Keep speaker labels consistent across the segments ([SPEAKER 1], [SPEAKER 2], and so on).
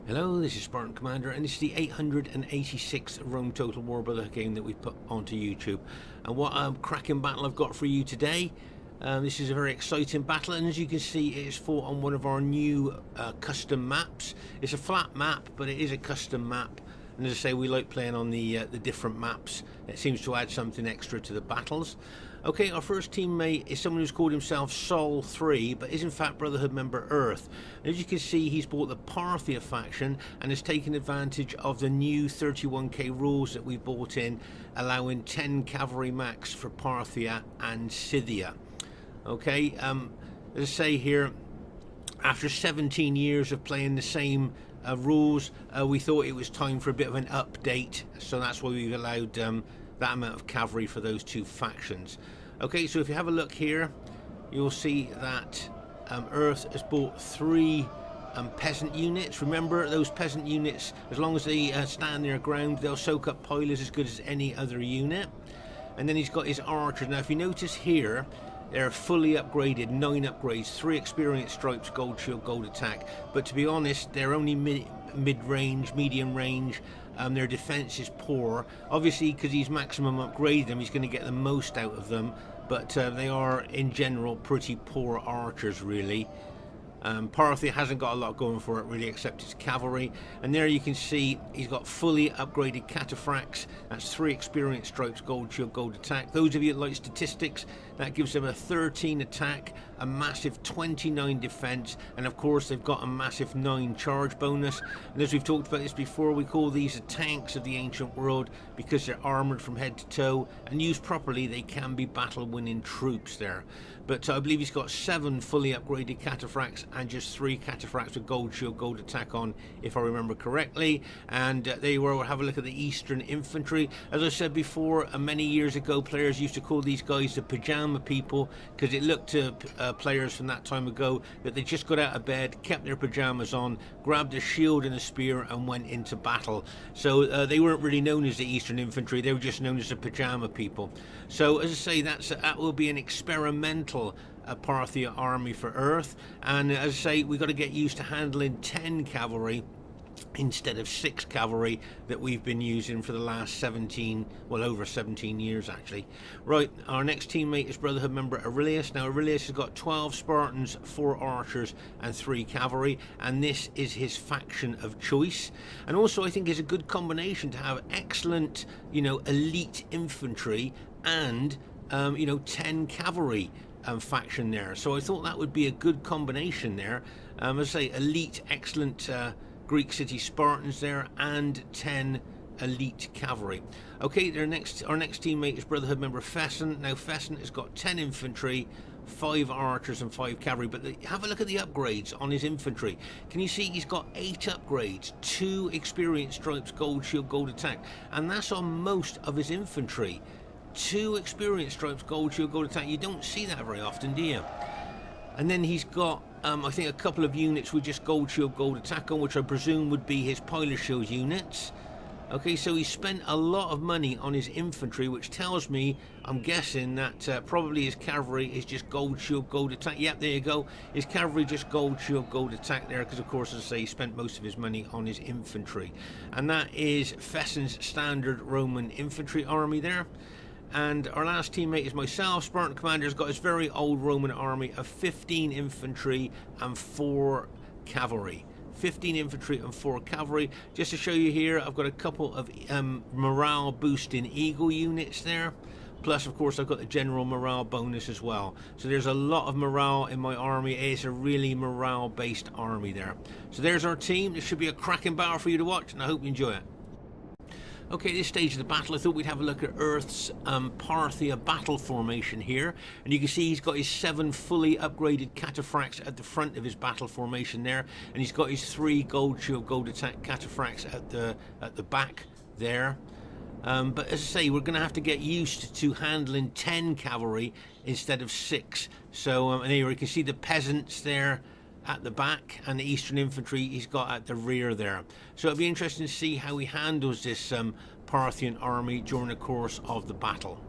[SPEAKER 1] Hello, this is Spartan Commander, and this is the 886th Rome Total War Brotherhood game that we've put onto YouTube. And what a cracking battle I've got for you today. This is a very exciting battle, and as you can see, it is fought on one of our new custom maps. It's a flat map, but it is a custom map. And as I say, we like playing on the different maps. It seems to add something extra to the battles. Okay, our first teammate is someone who's called himself Sol 3, but is in fact Brotherhood member Earth. And as you can see, he's bought the Parthia faction and has taken advantage of the new 31k rules that we bought in, allowing 10 cavalry max for Parthia and Scythia. Okay, as I say here, after 17 years of playing the same rules, we thought it was time for a bit of an update, so that's why we've allowed that amount of cavalry for those two factions. Okay, so if you have a look here, you'll see that Earth has bought 3 peasant units. Remember, those peasant units, as long as they stand their ground, they'll soak up pilers as good as any other unit. And then he's got his archers. Now if you notice here, they're fully upgraded, 9 upgrades, 3 experience stripes, gold shield, gold attack. But to be honest, they're only mid-range, medium range. Their defense is poor. Obviously, because he's maximum upgraded them, he's going to get the most out of them. But they are, in general, pretty poor archers, really. Parthia hasn't got a lot going for it really, except his cavalry. And there you can see he's got fully upgraded cataphracts. That's 3 experience stripes, gold shield, gold attack. Those of you that like statistics, that gives them a 13 attack, a massive 29 defense, and of course they've got a massive 9 charge bonus. And as we've talked about this before, we call these the tanks of the ancient world because they're armored from head to toe, and used properly they can be battle winning troops there. But I believe he's got 7 fully upgraded cataphracts and just 3 cataphracts with gold shield, gold attack on, if I remember correctly. And there you are. We'll have a look at the Eastern infantry. As I said before, many years ago, players used to call these guys the pajama people because it looked to players from that time ago that they just got out of bed, kept their pajamas on, grabbed a shield and a spear and went into battle. So they weren't really known as the Eastern infantry, they were just known as the pajama people. So as I say, that will be an experimental Parthia army for Earth, and as I say, we've got to get used to handling 10 cavalry instead of 6 cavalry that we've been using for the last 17, well, over 17 years actually. Right, our next teammate is Brotherhood member Aurelius. Now Aurelius has got 12 Spartans, 4 archers and 3 cavalry, and this is his faction of choice. And also I think it's a good combination to have excellent, elite infantry and 10 cavalry faction there. So I thought that would be a good combination there. As I say, elite, excellent Greek city Spartans there, and 10 elite cavalry. Okay, our next teammate is Brotherhood member Fesen. Now Fesen has got 10 infantry, 5 archers and 5 cavalry, but have a look at the upgrades on his infantry. Can you see he's got 8 upgrades, 2 experience stripes, gold shield, gold attack, and that's on most of his infantry. 2 experience stripes, gold shield, gold attack. You don't see that very often, do you? And then he's got I think a couple of units with just gold shield, gold attack on, which I presume would be his pilot shield units. Okay, so he spent a lot of money on his infantry, which tells me, I'm guessing, that probably his cavalry is just gold shield, gold attack. Yep, there you go. His cavalry just gold shield, gold attack there, because of course, as I say, he spent most of his money on his infantry. And that is Fesen's standard Roman infantry army there. And our last teammate is myself. Spartan Commander's got his very old Roman army of 15 infantry and 4 cavalry. 15 infantry and 4 cavalry. Just to show you here, I've got a couple of morale boosting eagle units there. Plus, of course, I've got the general morale bonus as well. So there's a lot of morale in my army. It's a really morale-based army there. So there's our team. This should be a cracking battle for you to watch, and I hope you enjoy it. Okay, at this stage of the battle, I thought we'd have a look at Earth's Parthia battle formation here. And you can see he's got his 7 fully upgraded cataphracts at the front of his battle formation there. And he's got his 3 gold shield, gold attack cataphracts at the back there. But as I say, we're going to have to get used to handling 10 cavalry instead of 6. So and here you can see the peasants there at the back, and the Eastern infantry he's got at the rear there. So it'll be interesting to see how he handles this Parthian army during the course of the battle.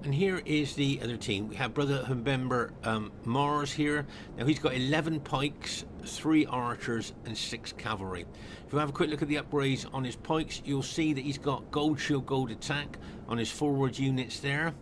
[SPEAKER 1] And here is the other team. We have Brotherhood member Mars here. Now he's got 11 pikes, 3 archers and 6 cavalry. If you have a quick look at the upgrades on his pikes, you'll see that he's got gold shield, gold attack on his forward units there.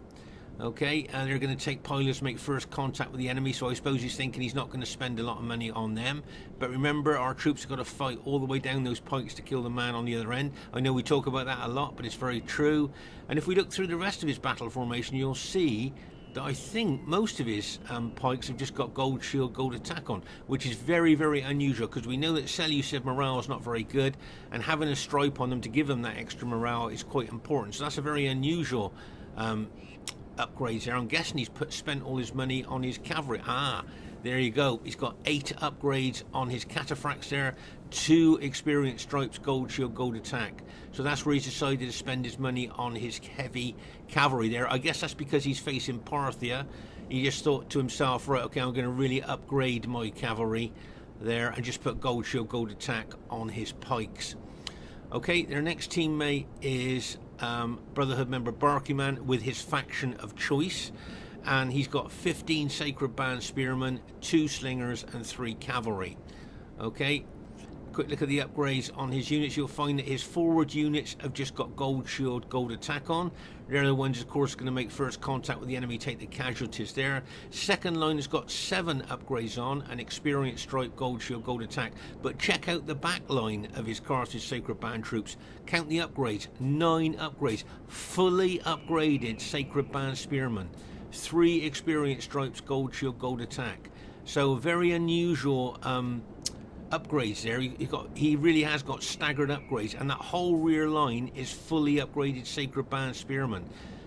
[SPEAKER 1] Okay, and they're going to take pilots, make first contact with the enemy, so I suppose he's thinking he's not going to spend a lot of money on them. But remember, our troops have got to fight all the way down those pikes to kill the man on the other end. I know we talk about that a lot, but it's very true. And if we look through the rest of his battle formation, you'll see that I think most of his pikes have just got gold shield, gold attack on, which is very, very unusual, because we know that Seleucid morale is not very good, and having a stripe on them to give them that extra morale is quite important. So that's a very unusual upgrades there. I'm guessing he's spent all his money on his cavalry. There you go. He's got 8 upgrades on his cataphracts there, 2 experience stripes, gold shield, gold attack. So that's where he's decided to spend his money on his heavy cavalry there. I guess that's because he's facing Parthia. He just thought to himself, right, okay, I'm going to really upgrade my cavalry there and just put gold shield, gold attack on his pikes. Okay, their next teammate is Brotherhood member Barclayman with his faction of choice, and he's got 15 sacred band spearmen, 2 slingers and 3 cavalry. Okay, quick look at the upgrades on his units. You'll find that his forward units have just got gold shield, gold attack on. They're the ones, of course, going to make first contact with the enemy, take the casualties there. Second line has got 7 upgrades on, and experience stripe, gold shield, gold attack. But check out the back line of his Carthage sacred band troops. Count the upgrades, 9 upgrades, fully upgraded sacred band spearmen, 3 experience stripes, gold shield, gold attack. So very unusual upgrades there. He really has got staggered upgrades, and that whole rear line is fully upgraded sacred band spearmen.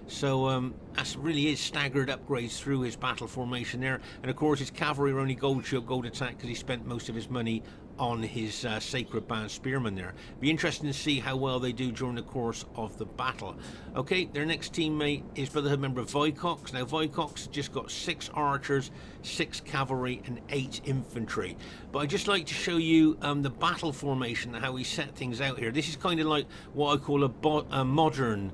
[SPEAKER 1] So that really is staggered upgrades through his battle formation there. And of course his cavalry are only gold shield, gold attack, because he spent most of his money on his sacred band spearmen there. Be interesting to see how well they do during the course of the battle. Okay, their next teammate is Brotherhood member Vicox. Now Vicox just got 6 archers, 6 cavalry and 8 infantry. But I'd just like to show you the battle formation and how he set things out here. This is kind of like what I call a modern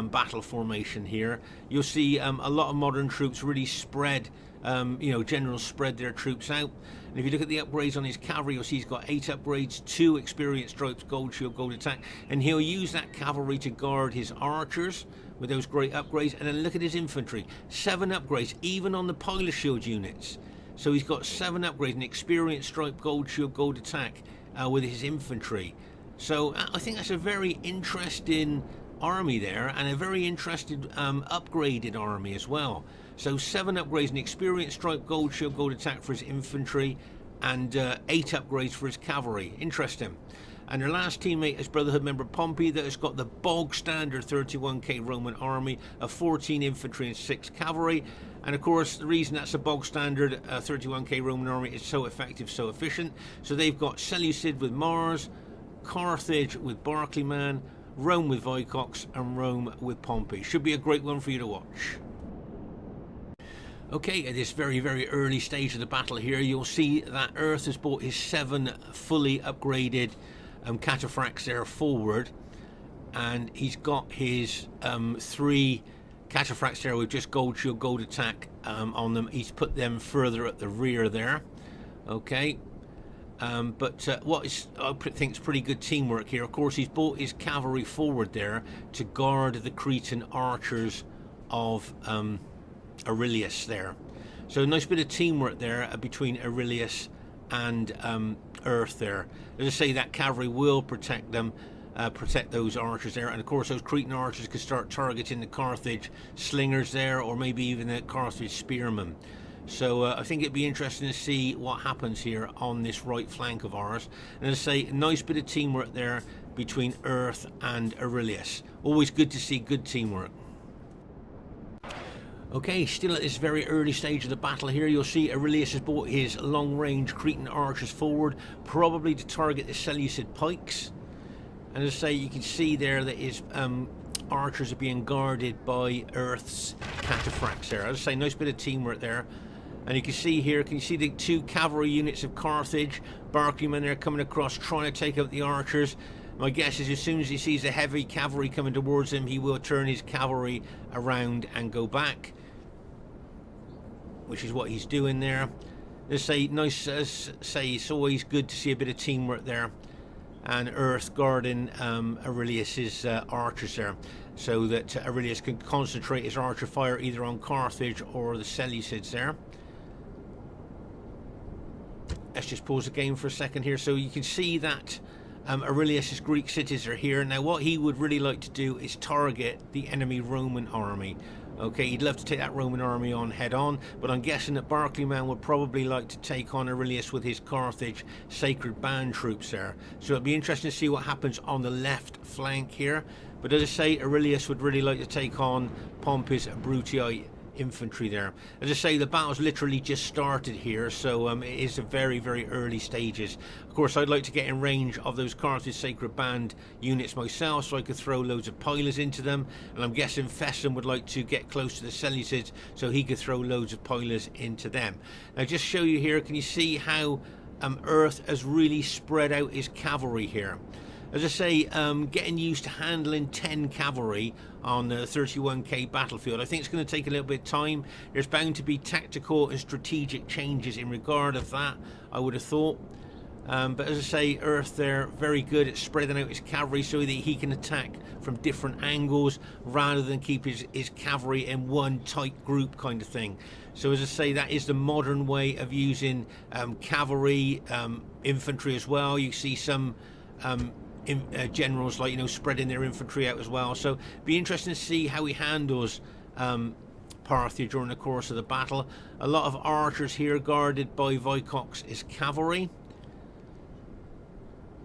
[SPEAKER 1] battle formation here. You'll see a lot of modern troops really spread, generals spread their troops out. And if you look at the upgrades on his cavalry, you'll see he's got 8 upgrades, 2 experience stripes, gold shield, gold attack, and he'll use that cavalry to guard his archers with those great upgrades. And then look at his infantry, 7 upgrades, even on the pilot shield units. So he's got 7 upgrades, an experience stripe, gold shield, gold attack with his infantry. So I think that's a very interesting army there, and a very interesting upgraded army as well. So 7 upgrades, an experience stripe, gold shield, gold attack for his infantry, and 8 upgrades for his cavalry. Interesting. And their last teammate is Brotherhood member Pompey, that has got the bog standard 31k Roman army of 14 infantry and 6 cavalry. And of course the reason that's a bog standard 31k Roman army is so effective, so efficient. So they've got Seleucid with Mars, Carthage with Barclayman, Rome with Vicox, and Rome with Pompey. Should be a great one for you to watch. Okay, at this very, very early stage of the battle here, you'll see that Earth has bought his 7 fully upgraded cataphracts there forward, and he's got his 3 cataphracts there with just gold shield, gold attack on them. He's put them further at the rear there. Okay. But what I think is pretty good teamwork here, of course, he's brought his cavalry forward there to guard the Cretan archers of Aurelius there. So a nice bit of teamwork there between Aurelius and Earth there. As I say, that cavalry will protect them, protect those archers there, and of course those Cretan archers could start targeting the Carthage slingers there, or maybe even the Carthage spearmen. So I think it'd be interesting to see what happens here on this right flank of ours. And as I say, a nice bit of teamwork there between Earth and Aurelius. Always good to see good teamwork. Okay, still at this very early stage of the battle here, you'll see Aurelius has brought his long-range Cretan archers forward, probably to target the Seleucid pikes. And as I say, you can see there that his archers are being guarded by Earth's cataphracts there. As I say, nice bit of teamwork there. And you can see here, can you see the 2 cavalry units of Carthage? Barclayman there coming across, trying to take out the archers. My guess is as soon as he sees the heavy cavalry coming towards him, he will turn his cavalry around and go back, which is what he's doing there. Let's say, nice, say, it's always good to see a bit of teamwork there. And Earth guarding Aurelius's archers there, so that Aurelius can concentrate his archer fire either on Carthage or the Seleucids there. Let's just pause the game for a second here. So you can see that Aurelius's Greek cities are here. Now what he would really like to do is target the enemy Roman army. Okay, he'd love to take that Roman army on head on, but I'm guessing that Barclayman would probably like to take on Aurelius with his Carthage sacred band troops there. So it'll be interesting to see what happens on the left flank here. But as I say, Aurelius would really like to take on Pompey's Brutii infantry there. As I say, the battle's literally just started here, so it is a very, very early stages. Of course, I'd like to get in range of those Carthage Sacred Band units myself, so I could throw loads of pilers into them, and I'm guessing Fesen would like to get close to the Seleucids, so he could throw loads of pilers into them. Now, just show you here, can you see how Earth has really spread out his cavalry here? As I say, getting used to handling 10 cavalry on the 31k battlefield, I think it's going to take a little bit of time. There's bound to be tactical and strategic changes in regard of that, I would have thought. But as I say, Earth there, very good at spreading out his cavalry so that he can attack from different angles rather than keep his cavalry in one tight group kind of thing. So as I say, that is the modern way of using cavalry, infantry as well. You see some generals, like, you know, spreading their infantry out as well. So be interesting to see how he handles Parthia during the course of the battle. A lot of archers here guarded by Vicox is cavalry.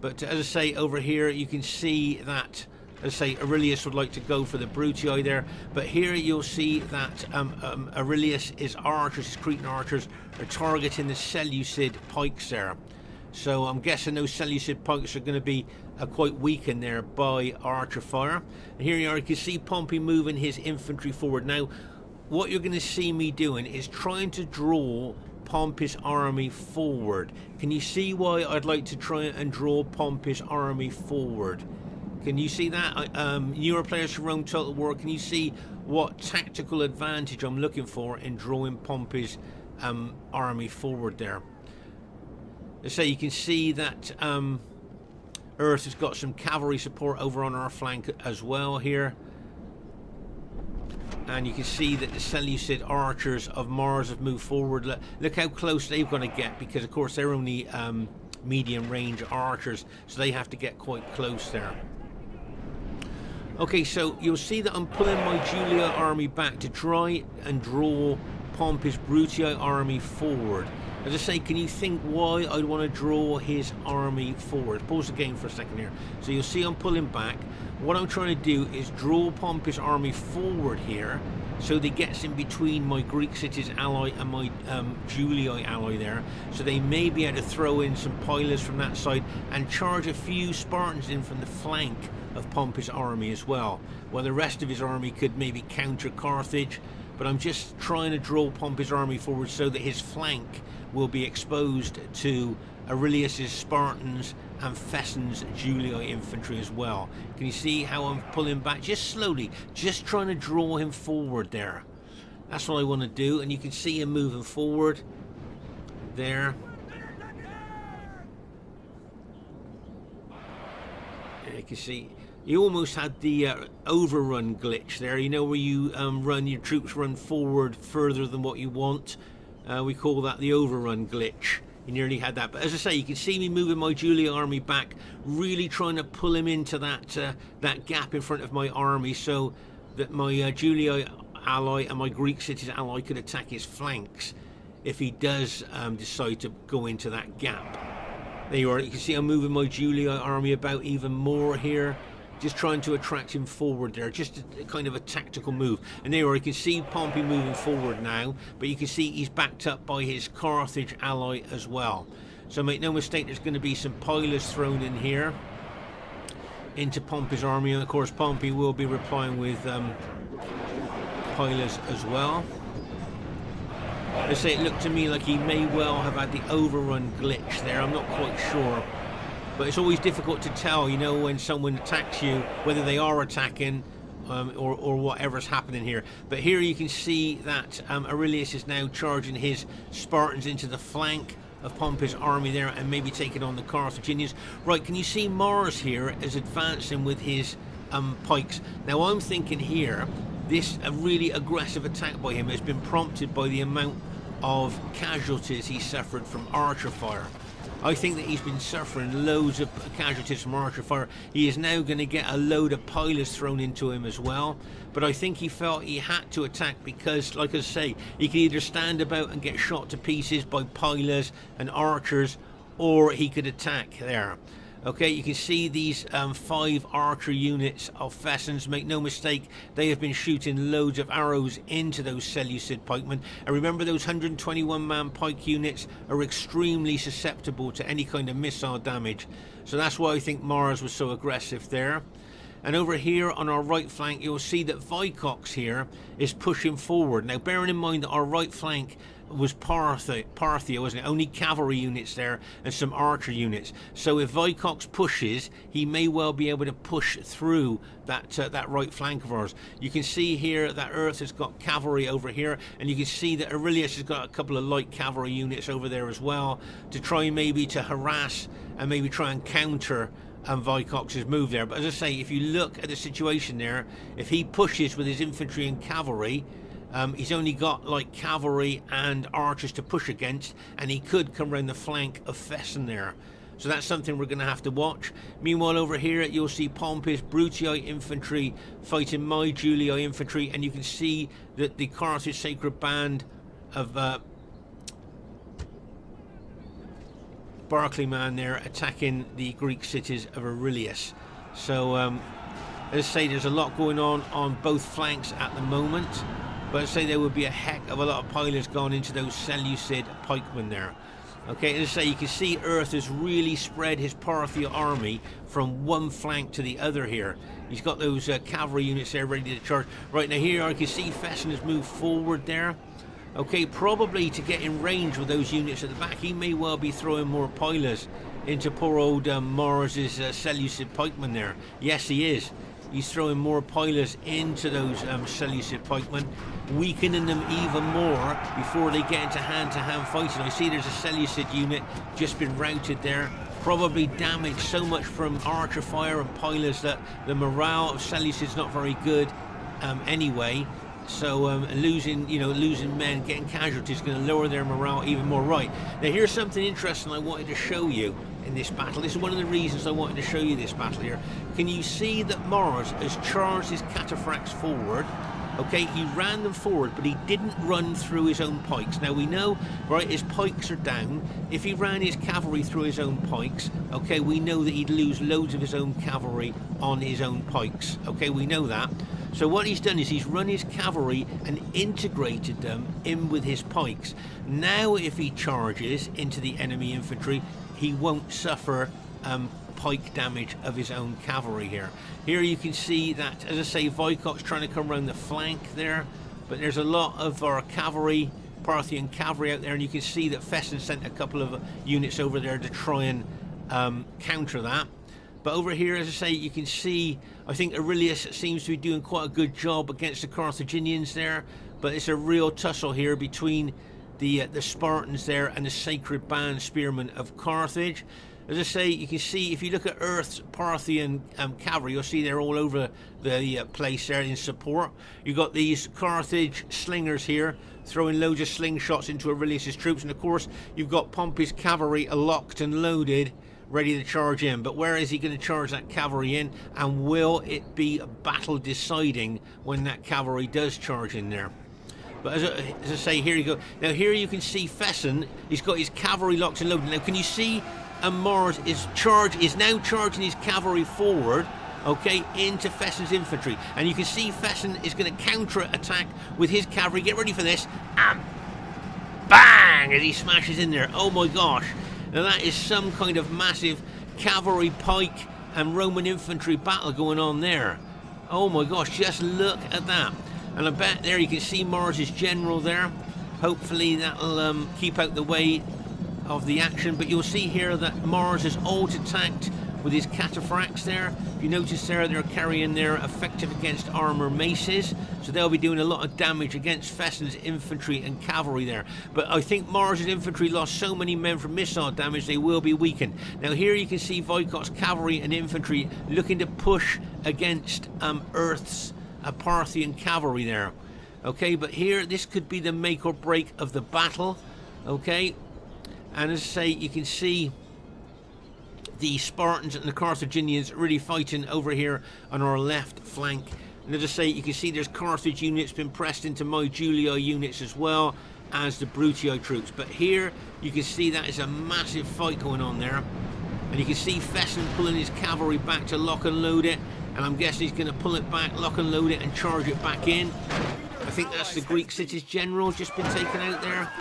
[SPEAKER 1] But as I say, over here you can see that, as I say, Aurelius would like to go for the Brutii there. But here you'll see that Aurelius, his archers, his Cretan archers, are targeting the Seleucid pikes there. So I'm guessing those Seleucid pikes are going to be quite weakened there by archer fire. And here you are, you can see Pompey moving his infantry forward. Now, what you're going to see me doing is trying to draw Pompey's army forward. Can you see why I'd like to try and draw Pompey's army forward? Can you see that? Newer players from Rome Total War, can you see what tactical advantage I'm looking for in drawing Pompey's army forward there? Let's say you can see that Earth has got some cavalry support over on our flank as well here. And you can see that the Seleucid archers of Mars have moved forward. Look how close they've got to get, because of course they're only medium range archers, so they have to get quite close there. Okay, so you'll see that I'm pulling my Julia army back to try and draw Pompey's Brutii army forward. As I say, can you think why I'd want to draw his army forward? Pause the game for a second here. So you'll see I'm pulling back. What I'm trying to do is draw Pompey's army forward here, so that he gets in between my Greek cities ally and my Julii ally there. So they may be able to throw in some pilers from that side and charge a few Spartans in from the flank of Pompey's army as well. While the rest of his army could maybe counter Carthage. But I'm just trying to draw Pompey's army forward so that his flank will be exposed to Aurelius's Spartans and Fesen's Julii infantry as well. Can you see how I'm pulling back just slowly, just trying to draw him forward there? That's what I want to do, and you can see him moving forward there. You can see you almost had the overrun glitch there, you know, where you your troops run forward further than what you want. We call that the overrun glitch. You nearly had that. But as I say, you can see me moving my Julia army back, really trying to pull him into that gap in front of my army, so that my Julia ally and my Greek cities ally could attack his flanks if he does decide to go into that gap. There you are. You can see I'm moving my Julia army about even more here. Just trying to attract him forward there, just a kind of a tactical move. And there you can see Pompey moving forward now, but you can see he's backed up by his Carthage ally as well. So make no mistake, there's going to be some pilers thrown in here into Pompey's army, and of course Pompey will be replying with pilers as well. I say it looked to me like he may well have had the overrun glitch there, I'm not quite sure. But it's always difficult to tell, you know, when someone attacks you, whether they are attacking or whatever's happening here. But here you can see that Aurelius is now charging his Spartans into the flank of Pompey's army there and maybe taking on the Carthaginians. Right, can you see Mars here is advancing with his pikes? Now I'm thinking here, this really aggressive attack by him has been prompted by the amount of casualties he suffered from archer fire. I think that he's been suffering loads of casualties from archer fire. He is now going to get a load of pilers thrown into him as well. But I think he felt he had to attack because, like I say, he could either stand about and get shot to pieces by pilers and archers, or he could attack there. Okay, you can see these 5 archer units of Fesens. Make no mistake, they have been shooting loads of arrows into those Seleucid pikemen. And remember, those 121-man pike units are extremely susceptible to any kind of missile damage. So that's why I think Mars was so aggressive there. And over here on our right flank, you'll see that Vicox here is pushing forward. Now, bearing in mind that our right flank was Parthia, wasn't it? Only cavalry units there and some archer units. So if Vicox pushes, he may well be able to push through that right flank of ours. You can see here that Earth has got cavalry over here, and you can see that Aurelius has got a couple of light cavalry units over there as well to try maybe to harass and maybe try and counter Vicox's move there. But as I say, if you look at the situation there, if he pushes with his infantry and cavalry, he's only got like cavalry and archers to push against, and he could come around the flank of Fesen there. So that's something we're going to have to watch. Meanwhile, over here you'll see Pompey's Brutii infantry fighting my Julii infantry, and you can see that the Carthage sacred band of Barclayman there attacking the Greek cities of Aurelius. So as I say, there's a lot going on both flanks at the moment. But I'd say there would be a heck of a lot of pilers gone into those Seleucid pikemen there. Okay, as I say, you can see Earth has really spread his Parthia army from one flank to the other here. He's got those cavalry units there ready to charge. Right now here I can see Fesen has moved forward there. Okay, probably to get in range with those units at the back. He may well be throwing more pilers into poor old Mars's Seleucid pikemen there. Yes, he is. He's throwing more pilers into those Seleucid pikemen, weakening them even more before they get into hand-to-hand fighting. I see there's a Seleucid unit just been routed there, probably damaged so much from archer fire and pilers that the morale of Seleucid's not very good anyway. So losing men, getting casualties is going to lower their morale even more. Right, now here's something interesting I wanted to show you in this battle. This is one of the reasons I wanted to show you this battle here. Can you see that Mars has charged his cataphracts forward? Okay, he ran them forward, but he didn't run through his own pikes. Now we know, right, his pikes are down. If he ran his cavalry through his own pikes, okay, we know that he'd lose loads of his own cavalry on his own pikes. Okay, we know that. So what he's done is he's run his cavalry and integrated them in with his pikes. Now if he charges into the enemy infantry, he won't suffer pike damage of his own cavalry here. Here you can see that, as I say, Vicox trying to come around the flank there, but there's a lot of our cavalry, Parthian cavalry out there, and you can see that Fesen sent a couple of units over there to try and counter that. But over here, as I say, you can see, I think Aurelius seems to be doing quite a good job against the Carthaginians there, but it's a real tussle here between the Spartans there and the sacred band spearmen of Carthage. As I say, you can see, if you look at Earth's Parthian cavalry, you'll see they're all over the place there in support. You've got these Carthage slingers here, throwing loads of slingshots into Aurelius's troops. And of course, you've got Pompey's cavalry locked and loaded, ready to charge in. But where is he going to charge that cavalry in? And will it be battle deciding when that cavalry does charge in there? But as I say, here you go. Now here you can see Fesen, he's got his cavalry locked and loaded. Now can you see Mars is now charging his cavalry forward, okay, into Fesen's infantry. And you can see Fesen is going to counter-attack with his cavalry. Get ready for this. And bang! As he smashes in there. Oh my gosh. Now that is some kind of massive cavalry, pike and Roman infantry battle going on there. Oh my gosh, just look at that. And I bet there you can see Mars's general there. Hopefully that'll keep out the way of the action. But you'll see here that Mars has alt-attacked with his cataphracts there. If you notice there, they're carrying their effective against armor maces, so they'll be doing a lot of damage against Fesen's infantry and cavalry there. But I think Mars's infantry lost so many men from missile damage, they will be weakened. Now here you can see Vicox cavalry and infantry looking to push against Earth's Parthian cavalry there. Okay, but here this could be the make or break of the battle. Okay, and as I say, you can see the Spartans and the Carthaginians really fighting over here on our left flank. And as I say, you can see there's Carthage units been pressed into my Julii units as well as the Brutii troops. But here you can see that is a massive fight going on there. And you can see Fesen pulling his cavalry back to lock and load it. And I'm guessing he's going to pull it back, lock and load it, and charge it back in. I think that's the Greek city's general just been taken out there.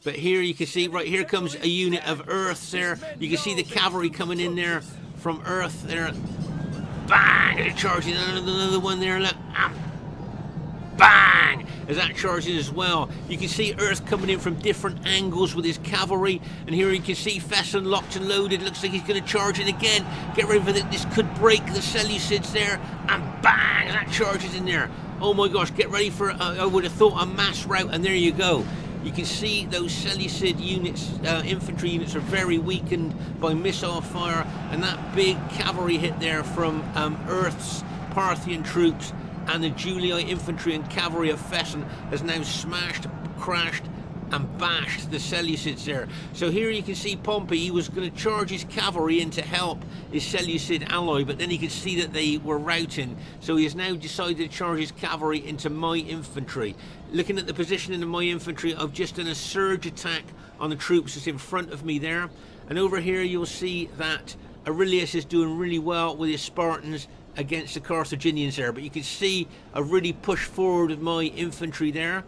[SPEAKER 1] But here you can see, right here comes a unit of Earths there. You can see the cavalry coming in there from Earth there. Bang! They're charging another one there. Look. Bang! As that charges as well. You can see Earth coming in from different angles with his cavalry. And here you can see Fesen locked and loaded. Looks like he's going to charge it again. Get ready for this. This could break the Seleucids there. And bang! That charges in there. Oh my gosh, get ready for, I would have thought, a mass rout. And there you go. You can see those Seleucid units, infantry units, are very weakened by missile fire. And that big cavalry hit there from Earth's Parthian troops and the Julii infantry and cavalry of Fesen has now smashed, crashed, and bashed the Seleucids there. So here you can see Pompey, he was going to charge his cavalry in to help his Seleucid ally, but then he could see that they were routing, so he has now decided to charge his cavalry into my infantry. Looking at the positioning of my infantry, I've just done a surge attack on the troops that's in front of me there. And over here you'll see that Aurelius is doing really well with his Spartans against the Carthaginians there, but you can see I really pushed forward with my infantry there.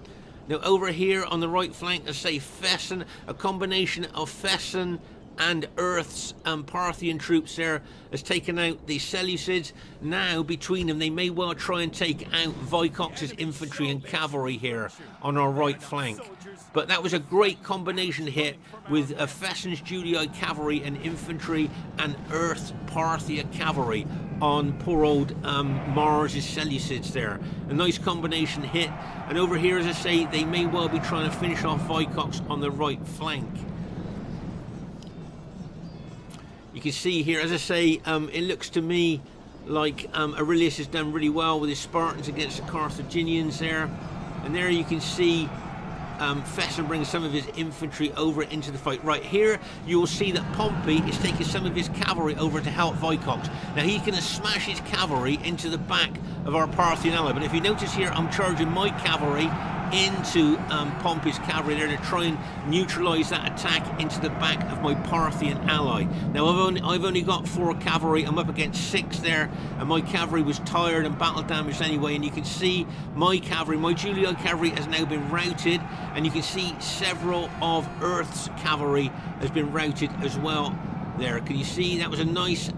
[SPEAKER 1] Now over here on the right flank, I say Fesen, a combination of Fesen and Earth's Parthian troops there has taken out the Seleucids. Now between them they may well try and take out Vicox's infantry and cavalry here on our right flank. But that was a great combination hit with Fesen's Julii cavalry and infantry and Earth's Parthia cavalry on poor old Mars's Seleucids there. A nice combination hit. And over here, as I say, they may well be trying to finish off Vicox on the right flank. You can see here, as I say, it looks to me like Aurelius has done really well with his Spartans against the Carthaginians there. And there you can see Fesen brings some of his infantry over into the fight. Right here, you will see that Pompey is taking some of his cavalry over to help Vicox. Now he's going to smash his cavalry into the back of our Parthian ally. But if you notice here, I'm charging my cavalry into Pompey's cavalry there to try and neutralise that attack into the back of my Parthian ally. Now I've only got 4 cavalry. I'm up against 6 there, and my cavalry was tired and battle damaged anyway. And you can see my cavalry, my Julii cavalry, has now been routed, and you can see several of Earth's cavalry has been routed as well there. Can you see that was a nice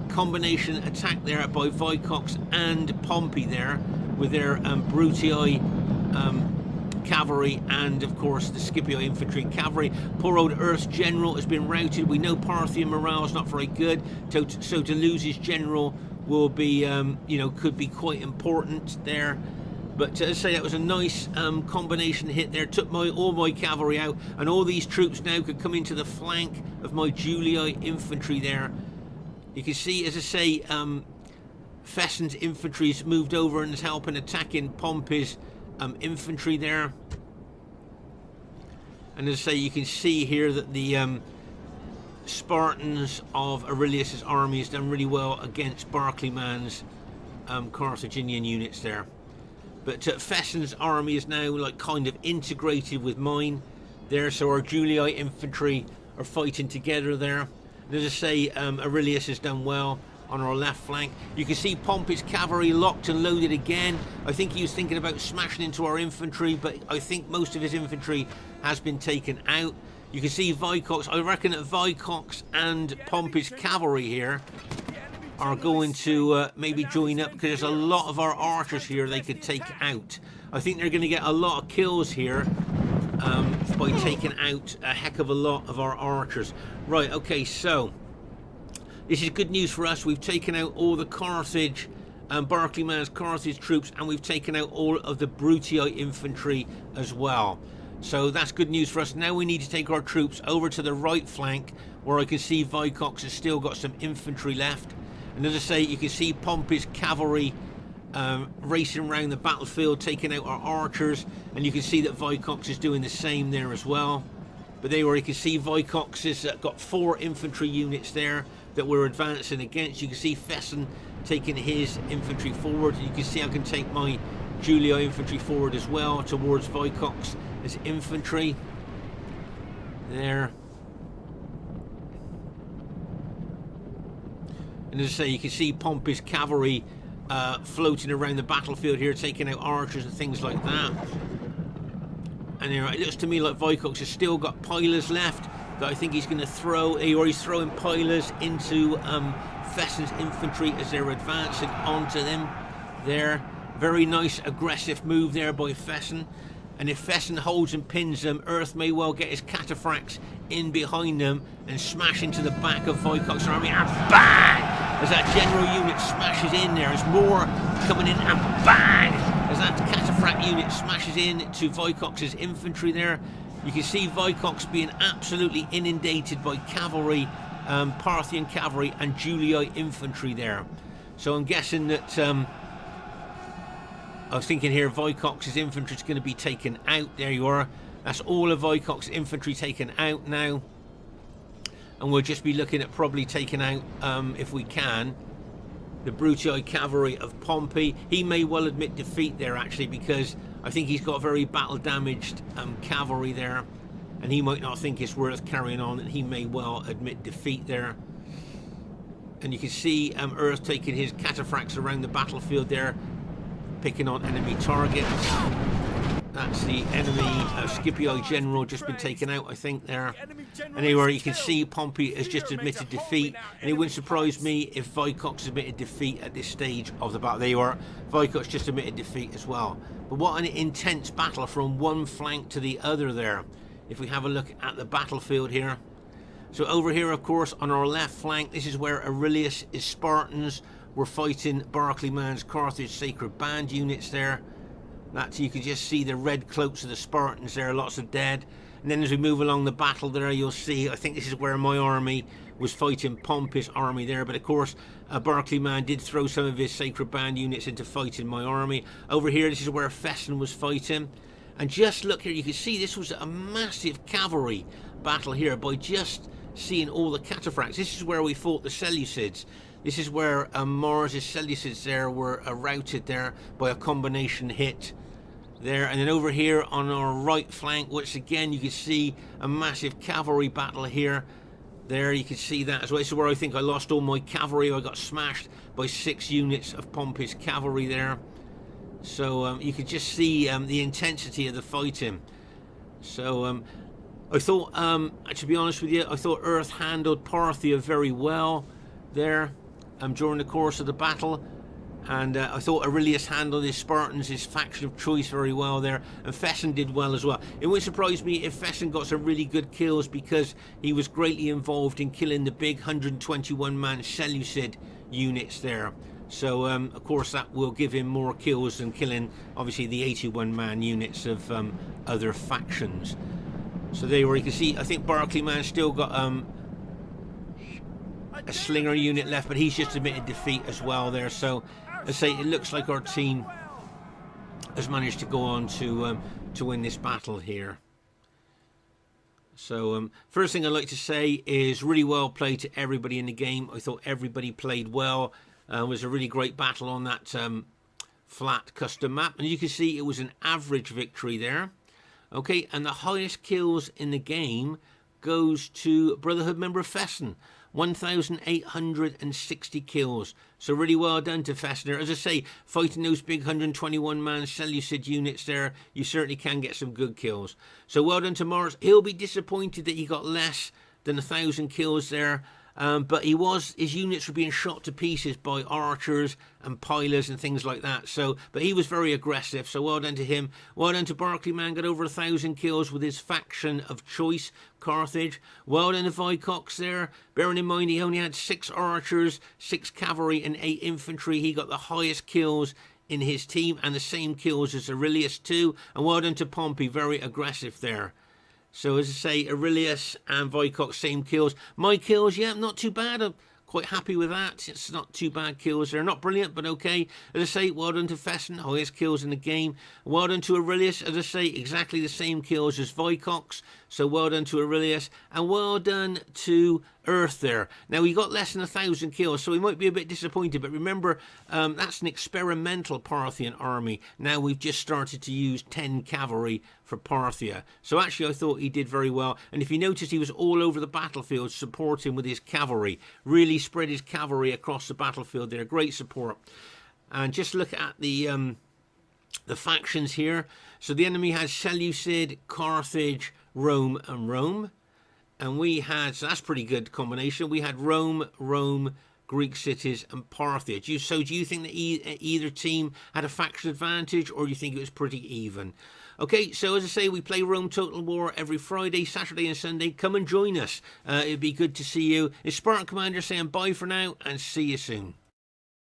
[SPEAKER 1] combination attack there by Vicox and Pompey there with their Brutii cavalry and of course the Scipio infantry and cavalry. Poor old Earth's general has been routed. We know Parthian morale is not very good, so to lose his general will be could be quite important there. But as I say, that was a nice combination hit there. Took all my cavalry out, and all these troops now could come into the flank of my Julii infantry there. You can see, as I say, Fesen's infantry's moved over and is helping attacking Pompey's infantry there. And as I say, you can see here that the Spartans of Aurelius's army has done really well against Barclayman's Carthaginian units there. But Fesen's army is now like kind of integrated with mine there, so our Julii infantry are fighting together there. And as I say, Aurelius has done well on our left flank. You can see Pompey's cavalry locked and loaded again. I think he was thinking about smashing into our infantry, but I think most of his infantry has been taken out. You can see Vicox. I reckon that Vicox and Pompey's cavalry here are going to maybe join up, because there's a lot of our archers here they could take out. I think they're going to get a lot of kills here by taking out a heck of a lot of our archers. Right, okay, so This is good news for us. We've taken out all the Carthage, Barclayman's Carthage troops, and we've taken out all of the Brutii infantry as well. So that's good news for us. Now we need to take our troops over to the right flank, where I can see Vicox has still got some infantry left. And as I say, you can see Pompey's cavalry racing around the battlefield, taking out our archers, and you can see that Vicox is doing the same there as well. But there you can see Vicox has got 4 infantry units there that we're advancing against. You can see Fesen taking his infantry forward. You can see I can take my Julii infantry forward as well towards Vicox as infantry. There. And as I say, you can see Pompey's cavalry floating around the battlefield here, taking out archers and things like that. And there, it looks to me like Vicox has still got pilers left that I think he's going to throw, or he's throwing pilers into Fesen's infantry as they're advancing onto them. There, very nice aggressive move there by Fesen. And if Fesen holds and pins them, Earth may well get his cataphracts in behind them and smash into the back of Vicox's army, and bang! As that general unit smashes in there, there's more coming in, and bang! As that cataphract unit smashes in to Vicox's infantry there. You can see Vicox being absolutely inundated by cavalry, Parthian cavalry and Julii infantry there. So I'm guessing that, I was thinking here Vicox's infantry is going to be taken out. There you are. That's all of Vicox's infantry taken out now. And we'll just be looking at probably taking out, if we can, the Brutii cavalry of Pompey. He may well admit defeat there, actually, because I think he's got very battle damaged cavalry there, and he might not think it's worth carrying on, and he may well admit defeat there. And you can see Earth taking his cataphracts around the battlefield there, picking on enemy targets. That's the enemy Scipio general just been taken out, I think, there. Anyway, you can see Pompey has just admitted defeat, and it wouldn't surprise me if Vicox admitted defeat at this stage of the battle. There you are. Vicox just admitted defeat as well. But what an intense battle from one flank to the other there. If we have a look at the battlefield here. So over here, of course, on our left flank, this is where Aurelius' Spartans were fighting Barclayman's Carthage Sacred Band units there. That you can just see the red cloaks of the Spartans there, lots of dead. And then as we move along the battle there, you'll see, I think this is where my army was fighting Pompey's army there. But of course, Barclayman did throw some of his Sacred Band units into fighting my army. Over here, this is where Fesen was fighting. And just look here, you can see this was a massive cavalry battle here by just seeing all the cataphracts. This is where we fought the Seleucids. This is where Mars's Seleucids there were routed there by a combination hit there. And then over here on our right flank, once again, you can see a massive cavalry battle here. There, you can see that as well. This is where I think I lost all my cavalry. I got smashed by 6 units of Pompey's cavalry there. So you could just see the intensity of the fighting. So I thought, to be honest with you, I thought Earth handled Parthia very well there during the course of the battle, and I thought Aurelius handled his Spartans, his faction of choice, very well there, and Fesen did well as well. It wouldn't surprise me if Fesen got some really good kills, because he was greatly involved in killing the big 121-man Seleucid units there. So of course that will give him more kills than killing obviously the 81-man units of other factions. So there you can see, I think Barclayman still got a slinger unit left, but he's just admitted defeat as well there. So I say it looks like our team has managed to go on to win this battle here. So first thing I'd like to say is really well played to everybody in the game. I thought everybody played well. It was a really great battle on that flat custom map, and you can see it was an average victory there. Okay, and the highest kills in the game goes to Brotherhood member Fesen, 1,860 kills. So really well done to Fesen. As I say, fighting those big 121-man Seleucid units there, you certainly can get some good kills. So well done to Mars. He'll be disappointed that he got less than 1,000 kills there. but his units were being shot to pieces by archers and pilers and things like that. So, but he was very aggressive. So well done to him. Well done to Barclayman, got over 1,000 kills with his faction of choice, Carthage. Well done to Vicox there. Bearing in mind he only had 6 archers, 6 cavalry, and 8 infantry. He got the highest kills in his team and the same kills as Aurelius too. And well done to Pompey, very aggressive there. So as I say, Aurelius and Vicox, same kills. My kills, yeah, not too bad. I'm quite happy with that. It's not too bad kills. They're not brilliant, but okay. As I say, well done to Fesen, highest kills in the game. Well done to Aurelius. As I say, exactly the same kills as Vicox. So well done to Aurelius. And well done to Earth there. Now, he got less than 1,000 kills, so he might be a bit disappointed. But remember, that's an experimental Parthian army. Now we've just started to use 10 cavalry for Parthia. So actually, I thought he did very well. And if you notice, he was all over the battlefield supporting with his cavalry. Really spread his cavalry across the battlefield there. Great support. And just look at the factions here. So the enemy has Seleucid, Carthage, Rome, and Rome. And we had, so that's pretty good combination. We had Rome, Greek cities, and Parthia. Do you think that either team had a faction advantage, or do you think it was pretty even? Okay, so as I say, we play Rome Total War every Friday, Saturday, and Sunday. Come and join us. It'd be good to see you. It's Spartan Commander saying bye for now, and see you soon.